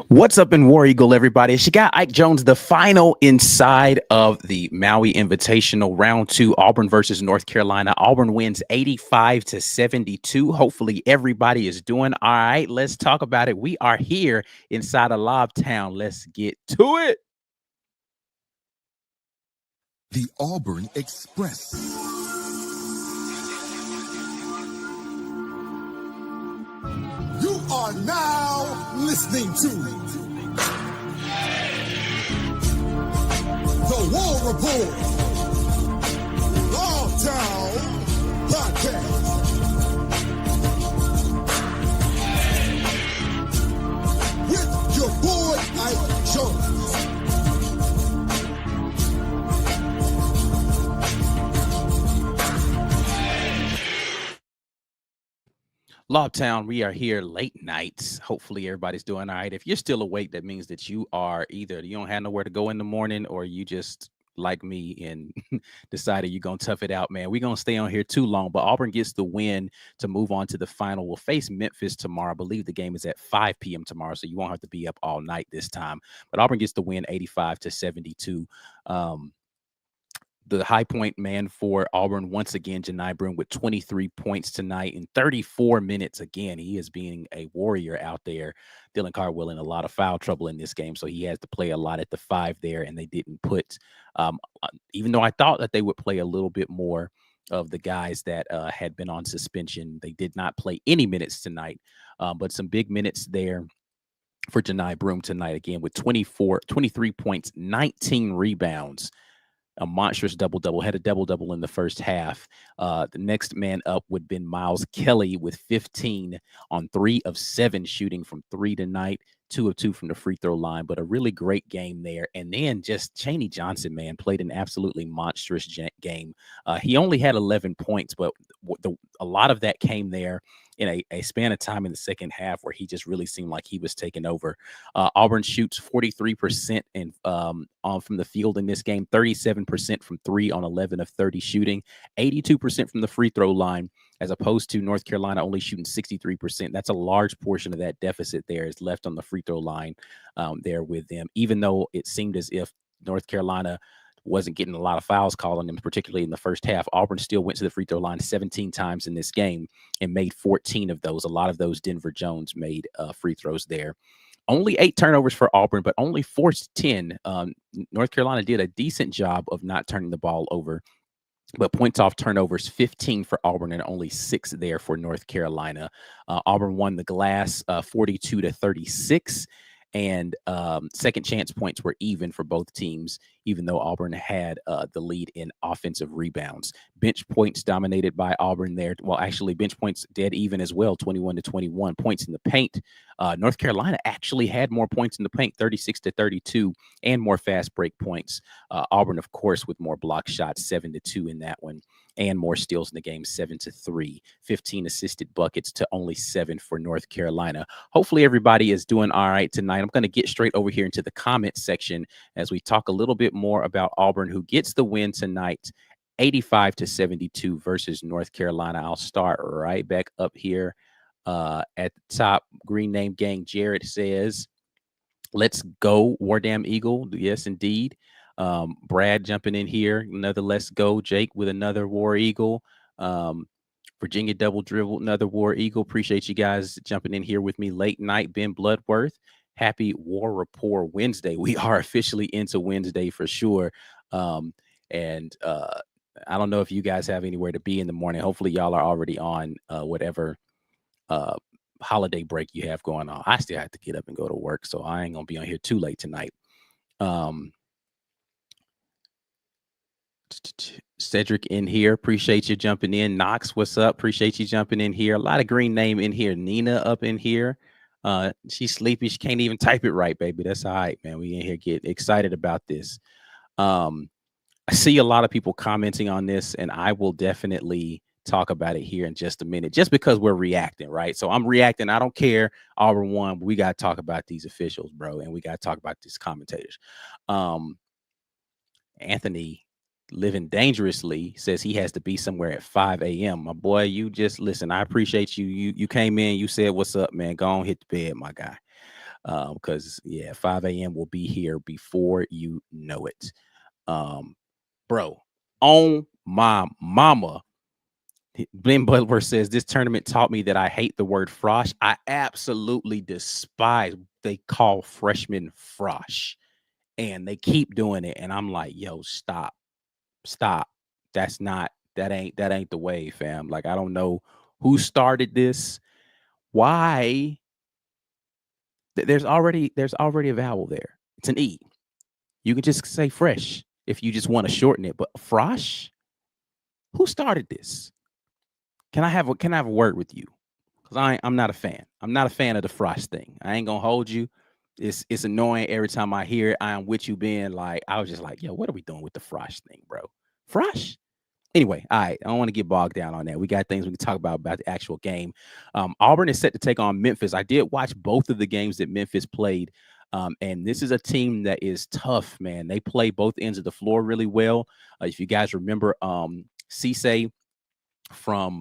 What's up in War Eagle, everybody? It's your guy Ike Jones, the final inside of the Maui Invitational Round 2, Auburn versus North Carolina. Auburn wins 85-72. Hopefully, everybody is doing all right. Let's talk about it. We are here inside of Lobtown. Let's get to it. The Auburn Express. You are now listening to The War Report, Longtown Podcast. With your boy Ike Jones. Lobtown, we are here late nights. Hopefully, everybody's doing all right. If you're still awake, that means that you are either you don't have nowhere to go in the morning, or you just like me and decided you're gonna tough it out, man. We're gonna stay on here too long, but Auburn gets the win to move on to the final. We'll face Memphis tomorrow. I believe the game is at 5 p.m. tomorrow, so you won't have to be up all night this time. But Auburn gets the win 85-72. The high point man for Auburn, once again, Janai Broome with 23 points tonight in 34 minutes. Again, he is being a warrior out there. Dylan Cardwell in a lot of foul trouble in this game, so he has to play a lot at the 5 there, and they didn't put, even though I thought that they would play a little bit more of the guys that had been on suspension, they did not play any minutes tonight, but some big minutes there for Janai Broome tonight, again, with 23 points, 19 rebounds. A monstrous double-double, had a double-double in the first half. The next man up would have been Miles Kelly with 15 on 3 of 7 shooting from 3 tonight, 2 of 2 from the free throw line, but a really great game there. And then just Chaney Johnson, man, played an absolutely monstrous game. He only had 11 points, but a lot of that came there in a span of time in the second half where he just really seemed like he was taking over. Auburn shoots 43% from the field in this game, 37% from 3 on 11 of 30 shooting, 82% from the free throw line, as opposed to North Carolina only shooting 63%. That's a large portion of that deficit there is left on the free throw line there with them, even though it seemed as if North Carolina wasn't getting a lot of fouls called on them, particularly in the first half. Auburn still went to the free throw line 17 times in this game and made 14 of those. A lot of those Denver Jones made free throws there. Only 8 turnovers for Auburn, but only forced 10. North Carolina did a decent job of not turning the ball over, but points off turnovers, 15 for Auburn and only 6 there for North Carolina. Auburn won the glass 42-36. And second chance points were even for both teams, even though Auburn had the lead in offensive rebounds. Bench points dominated by Auburn there. Well, actually, bench points dead even as well, 21-21. Points in the paint. North Carolina actually had more points in the paint, 36-32, and more fast break points. Auburn, of course, with more block shots, 7-2 in that one, and more steals in the game, 7-3. 15 assisted buckets to only 7 for North Carolina. Hopefully everybody is doing all right tonight. I'm going to get straight over here into the comment section as we talk a little bit more about Auburn, who gets the win tonight, 85-72 versus North Carolina. I'll start right back up here at the top. Green Name Gang Jared says, "Let's go, War Damn Eagle." Yes, indeed. Brad jumping in here, another "Let's go." Jake with another War Eagle. Virginia Double Dribble, another War Eagle. Appreciate you guys jumping in here with me late night. Ben Bloodworth, happy War Rapport Wednesday. We are officially into Wednesday for sure. And I don't know if you guys have anywhere to be in the morning. Hopefully y'all are already on whatever holiday break you have going on. I still have to get up and go to work, so I ain't gonna be on here too late tonight. Cedric in here, appreciate you jumping in. Knox, what's up? Appreciate you jumping in here. A lot of green name in here. Nina up in here. She's sleepy. She can't even type it right, baby. That's all right, man. We in here get excited about this. I see a lot of people commenting on this, and I will definitely talk about it here in just a minute, just because we're reacting, right? So I'm reacting. I don't care. Auburn won, but we got to talk about these officials, bro, and we got to talk about these commentators. Anthony Living Dangerously says he has to be somewhere at 5 a.m. My boy, you just listen. I appreciate you. You came in. You said, "What's up, man? Go on, hit the bed, my guy." Because yeah, 5 a.m. will be here before you know it. Um, bro, on my mama. Ben Butler says this tournament taught me that I hate the word frosh. I absolutely despise they call freshmen frosh, and they keep doing it. And I'm like, yo, stop, stop. That ain't the way, fam. Like, I don't know who started this. Why? There's already a vowel there. It's an e. You can just say fresh if you just want to shorten it. But frosh, who started this? Can I have a word with you? Because I'm not a fan. I'm not a fan of the frosh thing. I ain't gonna hold you. It's annoying every time I hear it. I am with you being like, I was just like, yo, what are we doing with the frosh thing, bro? Frosh? Anyway, all right. I don't want to get bogged down on that. We got things we can talk about the actual game. Auburn is set to take on Memphis. I did watch both of the games that Memphis played. And this is a team that is tough, man. They play both ends of the floor really well. If you guys remember, Cisse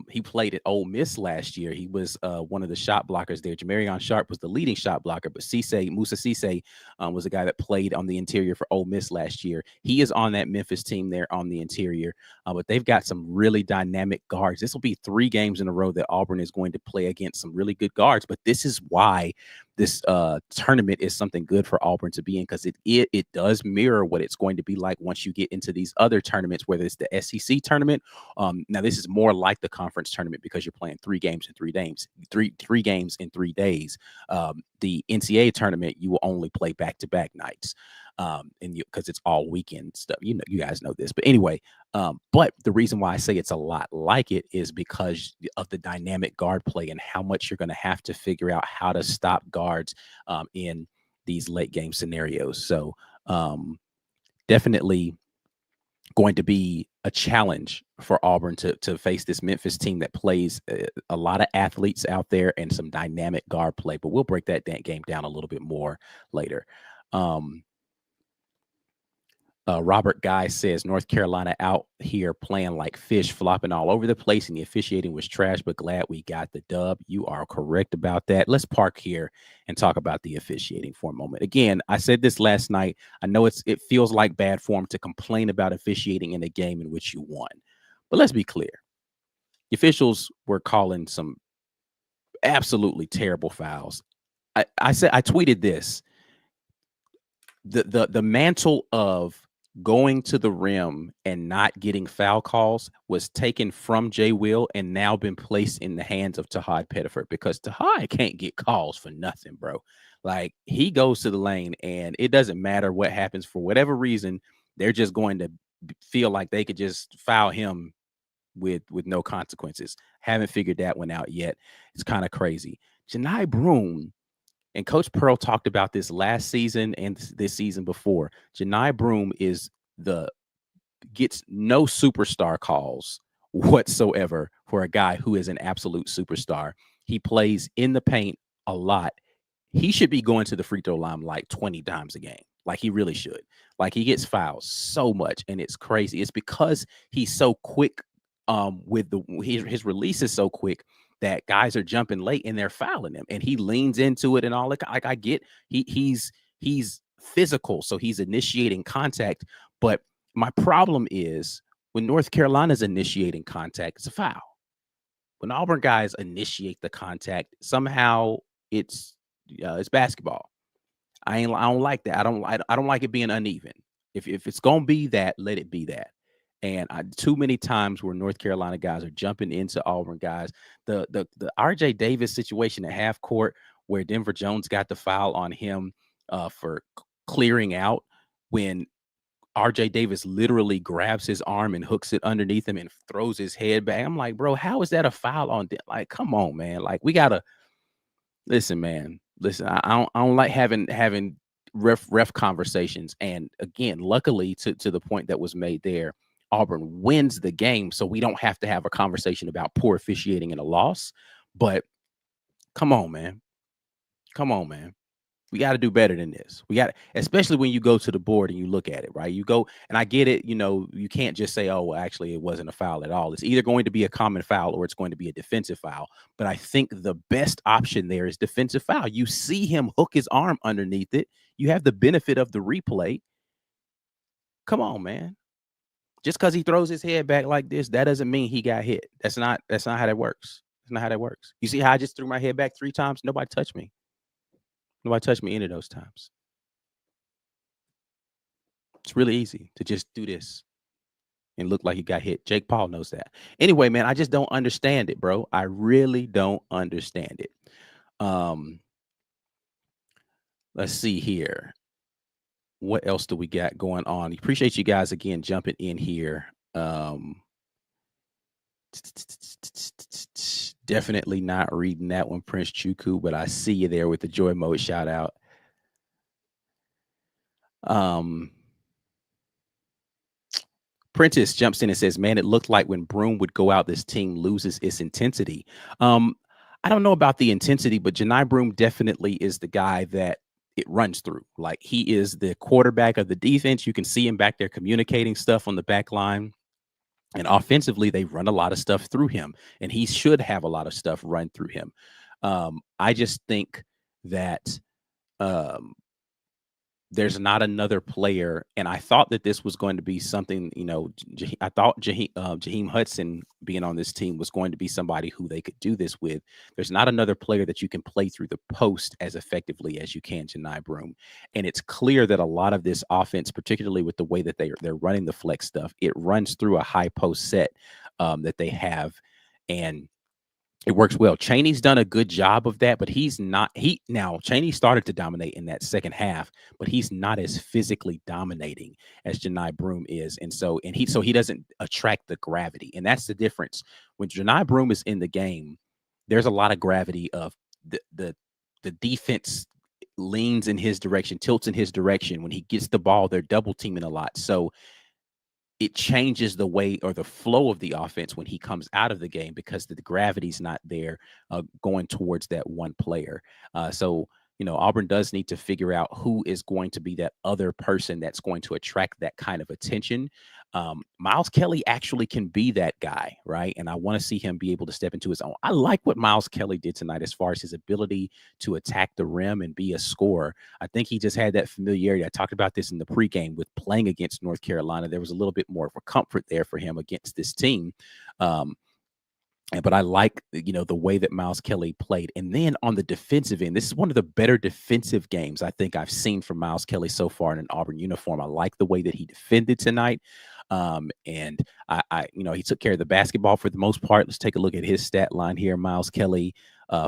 he played at Ole Miss last year. He was one of the shot blockers there. Jamarion Sharp was the leading shot blocker, but Musa Cisse was a guy that played on the interior for Ole Miss last year. He is on that Memphis team there on the interior, but they've got some really dynamic guards. This will be 3 games in a row that Auburn is going to play against some really good guards, but this is why this tournament is something good for Auburn to be in, because it does mirror what it's going to be like once you get into these other tournaments, whether it's the SEC tournament. Now this is more like the conference tournament because you're playing 3 games in 3 days, three games in 3 days. The NCAA tournament, you will only play back-to-back nights. And because it's all weekend stuff, you guys know this, but anyway, but the reason why I say it's a lot like it is because of the dynamic guard play and how much you're going to have to figure out how to stop guards in these late game scenarios. So definitely going to be a challenge for Auburn to face this Memphis team that plays a lot of athletes out there and some dynamic guard play. But we'll break that game down a little bit more later. Robert Guy says North Carolina out here playing like fish, flopping all over the place, and the officiating was trash, but glad we got the dub. You are correct about that. Let's park here and talk about the officiating for a moment. Again, I said this last night. I know it feels like bad form to complain about officiating in a game in which you won, but let's be clear. The officials were calling some absolutely terrible fouls. I tweeted this. The mantle of going to the rim and not getting foul calls was taken from Jay Will and now been placed in the hands of Tahad Pettiford, because Tahad can't get calls for nothing, bro. Like, he goes to the lane and it doesn't matter what happens. For whatever reason, they're just going to feel like they could just foul him with no consequences. Haven't figured that one out yet. It's kind of crazy. Janai Broome, and Coach Pearl talked about this last season and this season before. Janai Broome gets no superstar calls whatsoever for a guy who is an absolute superstar. He plays in the paint a lot. He should be going to the free throw line like 20 times a game. Like, he really should. Like, he gets fouled so much, and it's crazy. It's because he's so quick with his release is so quick that guys are jumping late and they're fouling him, and he leans into it and all that. Like, I get he's physical, so he's initiating contact. But my problem is when North Carolina's initiating contact, it's a foul. When Auburn guys initiate the contact, somehow it's basketball. I don't like that. I don't like it being uneven. If it's gonna be that, let it be that. And too many times where North Carolina guys are jumping into Auburn guys. The RJ Davis situation at half court, where Denver Jones got the foul on him for clearing out, when RJ Davis literally grabs his arm and hooks it underneath him and throws his head back. I'm like, bro, how is that a foul on? Like, come on, man. Like, we gotta listen, man. Listen, I don't like having ref conversations. And again, luckily, to the point that was made there, Auburn wins the game, so we don't have to have a conversation about poor officiating and a loss. But come on, man. Come on, man. We got to do better than this. We got, especially when you go to the board and you look at it, right? You go, and I get it. You can't just say, "Oh, well, actually, it wasn't a foul at all." It's either going to be a common foul or it's going to be a defensive foul. But I think the best option there is defensive foul. You see him hook his arm underneath it. You have the benefit of the replay. Come on, man. Just because he throws his head back like this, that doesn't mean he got hit. That's not how that works. That's not how that works. You see how I just threw my head back 3 times? Nobody touched me. Nobody touched me any of those times. It's really easy to just do this and look like he got hit. Jake Paul knows that. Anyway, man, I just don't understand it, bro. I really don't understand it. Um, let's see here. What else do we got going on? Appreciate you guys again jumping in here. Definitely not reading that one, Prince Chuku, but I see you there with the joy mode shout out. Prentice jumps in and says, "Man, it looked like when Broom would go out, this team loses its intensity." I don't know about the intensity, but Janai Broom definitely is the guy that it runs through. Like, he is the quarterback of the defense. You can see him back there communicating stuff on the back line. And offensively, they run a lot of stuff through him, and he should have a lot of stuff run through him. I just think that there's not another player, and I thought that this was going to be something. I thought Jaheim Hudson being on this team was going to be somebody who they could do this with. There's not another player that you can play through the post as effectively as you can Janai Broom, and it's clear that a lot of this offense, particularly with the way that they're running the flex stuff, it runs through a high post set that they have, and it works well. Chaney's done a good job of that, but Chaney started to dominate in that second half, but he's not as physically dominating as Janai Broom is. He doesn't attract the gravity. And that's the difference. When Janai Broom is in the game, there's a lot of gravity of the defense leans in his direction, tilts in his direction. When he gets the ball, they're double teaming a lot. So it changes the way or the flow of the offense when he comes out of the game because the gravity's not there going towards that one player. Auburn does need to figure out who is going to be that other person that's going to attract that kind of attention. Miles Kelly actually can be that guy, right? And I want to see him be able to step into his own. I like what Miles Kelly did tonight as far as his ability to attack the rim and be a scorer. I think he just had that familiarity. I talked about this in the pregame with playing against North Carolina. There was a little bit more of a comfort there for him against this team. But I like, the way that Miles Kelly played. And then on the defensive end, this is one of the better defensive games I think I've seen from Miles Kelly so far in an Auburn uniform. I like the way that he defended tonight. And he took care of the basketball for the most part. Let's take a look at his stat line here. Miles Kelly,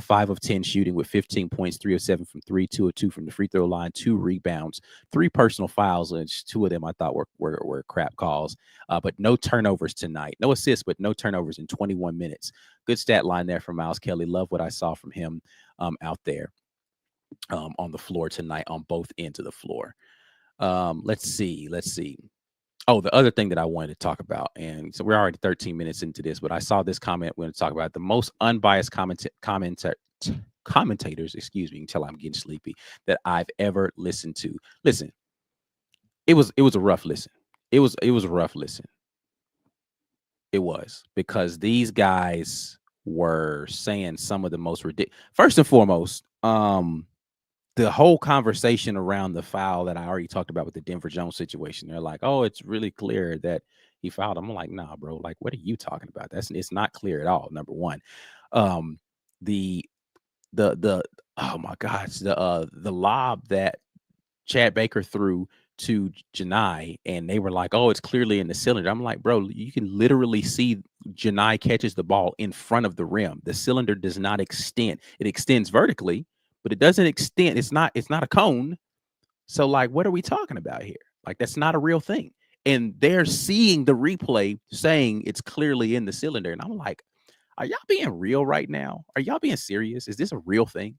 5 of 10 shooting with 15 points, 3 of 7 from 3, 2 of 2 from the free throw line, 2 rebounds, 3 personal fouls, which 2 of them I thought were crap calls, but no turnovers tonight. No assists, but no turnovers in 21 minutes. Good stat line there from Miles Kelly. Love what I saw from him out there on the floor tonight on both ends of the floor. Let's see. Oh, the other thing that I wanted to talk about, and so we're already 13 minutes into this, but I saw this comment. We're going to talk about the most unbiased commentators, until I'm getting sleepy, that I've ever listened to. Listen, it was a rough listen. It was a rough listen. It was, because these guys were saying some of the most ridiculous. First and foremost, the whole conversation around the foul that I already talked about with the Denver Jones situation, they're like, "Oh, it's really clear that he fouled him." I'm like, "Nah, bro. Like, what are you talking about? It's not clear at all." Number one, the oh my gosh, the lob that Chad Baker threw to Janai, and they were like, "Oh, it's clearly in the cylinder." I'm like, "Bro, you can literally see Janai catches the ball in front of the rim. The cylinder does not extend. It extends vertically, but it doesn't extend. It's not a cone. So, like, what are we talking about here? Like, that's not a real thing." And they're seeing the replay saying it's clearly in the cylinder. And I'm like, are y'all being real right now? Are y'all being serious? Is this a real thing?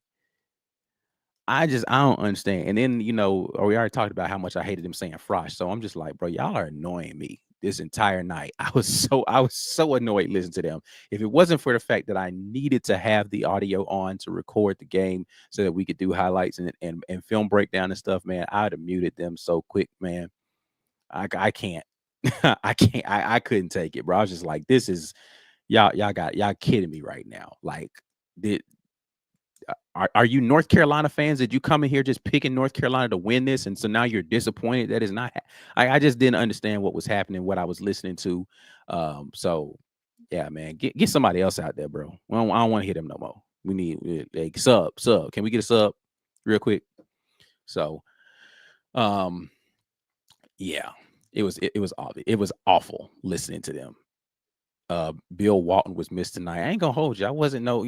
I don't understand. And then, we already talked about how much I hated him saying Frosh. So I'm just like, bro, y'all are annoying me. this entire night. I was so annoyed listening to them. If it wasn't for the fact that I needed to have the audio on to record the game so that we could do highlights and film breakdown and stuff, man, I'd have muted them so quick, man. I can't. I can't. I couldn't take it, bro. I was just like, this is y'all kidding me right now. Like, did are you North Carolina fans? Did you come in here just picking North Carolina to win this, and so now you're disappointed that is not? I just didn't understand what was happening, what I was listening to. So yeah, man, get somebody else out there, bro. I don't want to hear them no more. We need like sub. Can we get a sub real quick? So, um, yeah, it was awful listening to them. Bill Walton was missed tonight. I ain't gonna hold you. I wasn't no,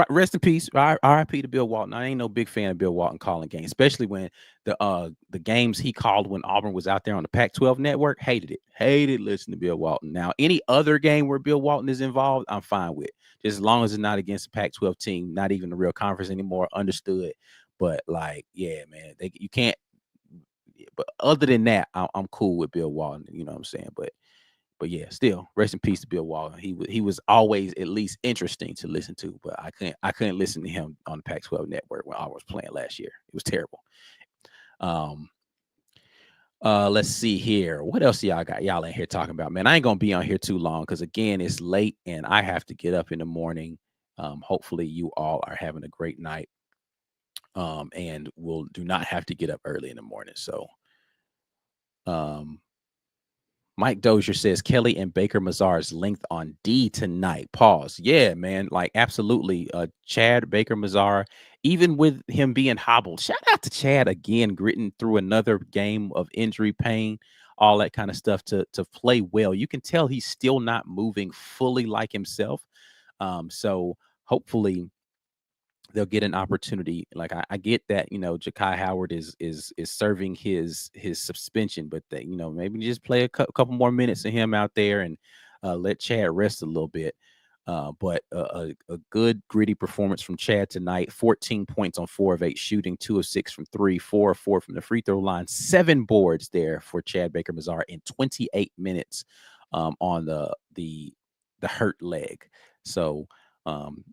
rest in peace. R.I.P. to Bill Walton. I ain't no big fan of Bill Walton calling games, especially when the games he called when Auburn was out there on the Pac-12 network. Hated it. Hated listening to Bill Walton. Now, any other game where Bill Walton is involved, I'm fine with. Just as long as it's not against a Pac-12 team, not even a real conference anymore. Understood. But like, yeah, man, you can't. But other than that, I'm cool with Bill Walton. You know what I'm saying? But yeah, still, rest in peace to Bill Walton. He was always at least interesting to listen to, but I couldn't listen to him on the Pac-12 network when I was playing last year. It was terrible. Let's see here. What else y'all got? Y'all in here talking about, man? I ain't gonna be on here too long because again, it's late and I have to get up in the morning. Hopefully you all are having a great night. And will do not have to get up early in the morning. So Mike Dozier says Kelly and Baker Mazar's length on D tonight. Pause. Yeah, man. Like, absolutely. Chad Baker Mazar, even with him being hobbled, shout out to Chad again, gritting through another game of injury pain, all that kind of stuff to play well. You can tell he's still not moving fully like himself. So hopefully they'll get an opportunity. Like I get that, Ja'Kai Howard is serving his suspension, but they, maybe just play a couple more minutes of him out there and let Chad rest a little bit. But a good gritty performance from Chad tonight. 14 points on 4 of 8 shooting, 2 of 6 from 3, 4 of 4 from the free throw line, 7 boards there for Chad Baker Mazar in 28 minutes on the hurt leg. So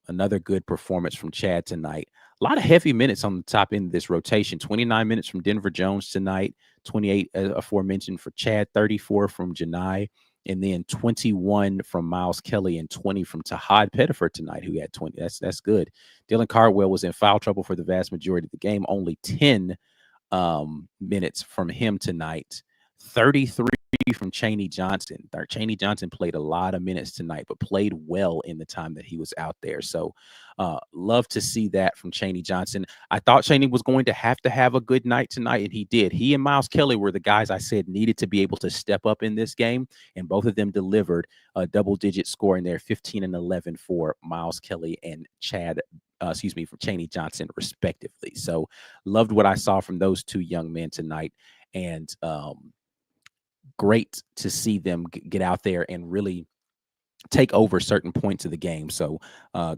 another good performance from Chad tonight. A lot of heavy minutes on the top end of this rotation. 29 minutes from Denver Jones tonight, 28 aforementioned for Chad, 34 from Janai, and then 21 from Miles Kelly and 20 from Tahad Pettiford tonight, who had 20. That's good. Dylan Cardwell was in foul trouble for the vast majority of the game. Only 10 minutes from him tonight. 33 from Chaney Johnson. Chaney Johnson played a lot of minutes tonight, but played well in the time that he was out there. So love to see that from Chaney Johnson. I thought Chaney was going to have a good night tonight, and he did. He and Miles Kelly were the guys I said needed to be able to step up in this game, and both of them delivered a double-digit score in there, 15 and 11 for Miles Kelly and for Chaney Johnson, respectively. So loved what I saw from those two young men tonight, and great to see them get out there and really take over certain points of the game. So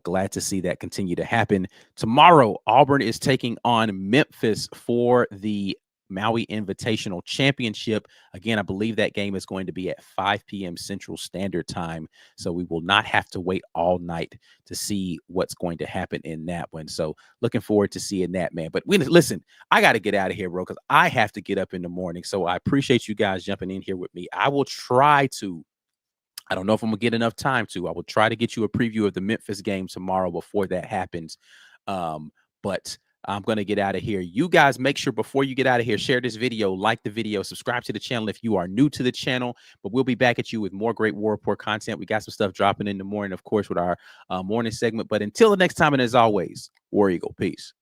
glad to see that continue to happen. Tomorrow, Auburn is taking on Memphis for the Maui Invitational Championship. Again, I believe that game is going to be at 5 p.m. Central Standard Time. So we will not have to wait all night to see what's going to happen in that one. So looking forward to seeing that, man. But listen, I got to get out of here, bro, because I have to get up in the morning. So I appreciate you guys jumping in here with me. I will try to, I don't know if I'm going to get enough time to. I will try to get you a preview of the Memphis game tomorrow before that happens. But I'm going to get out of here. You guys make sure before you get out of here, share this video, like the video, subscribe to the channel if you are new to the channel. But we'll be back at you with more great War Report content. We got some stuff dropping in the morning, of course, with our morning segment. But until the next time, and as always, War Eagle, peace.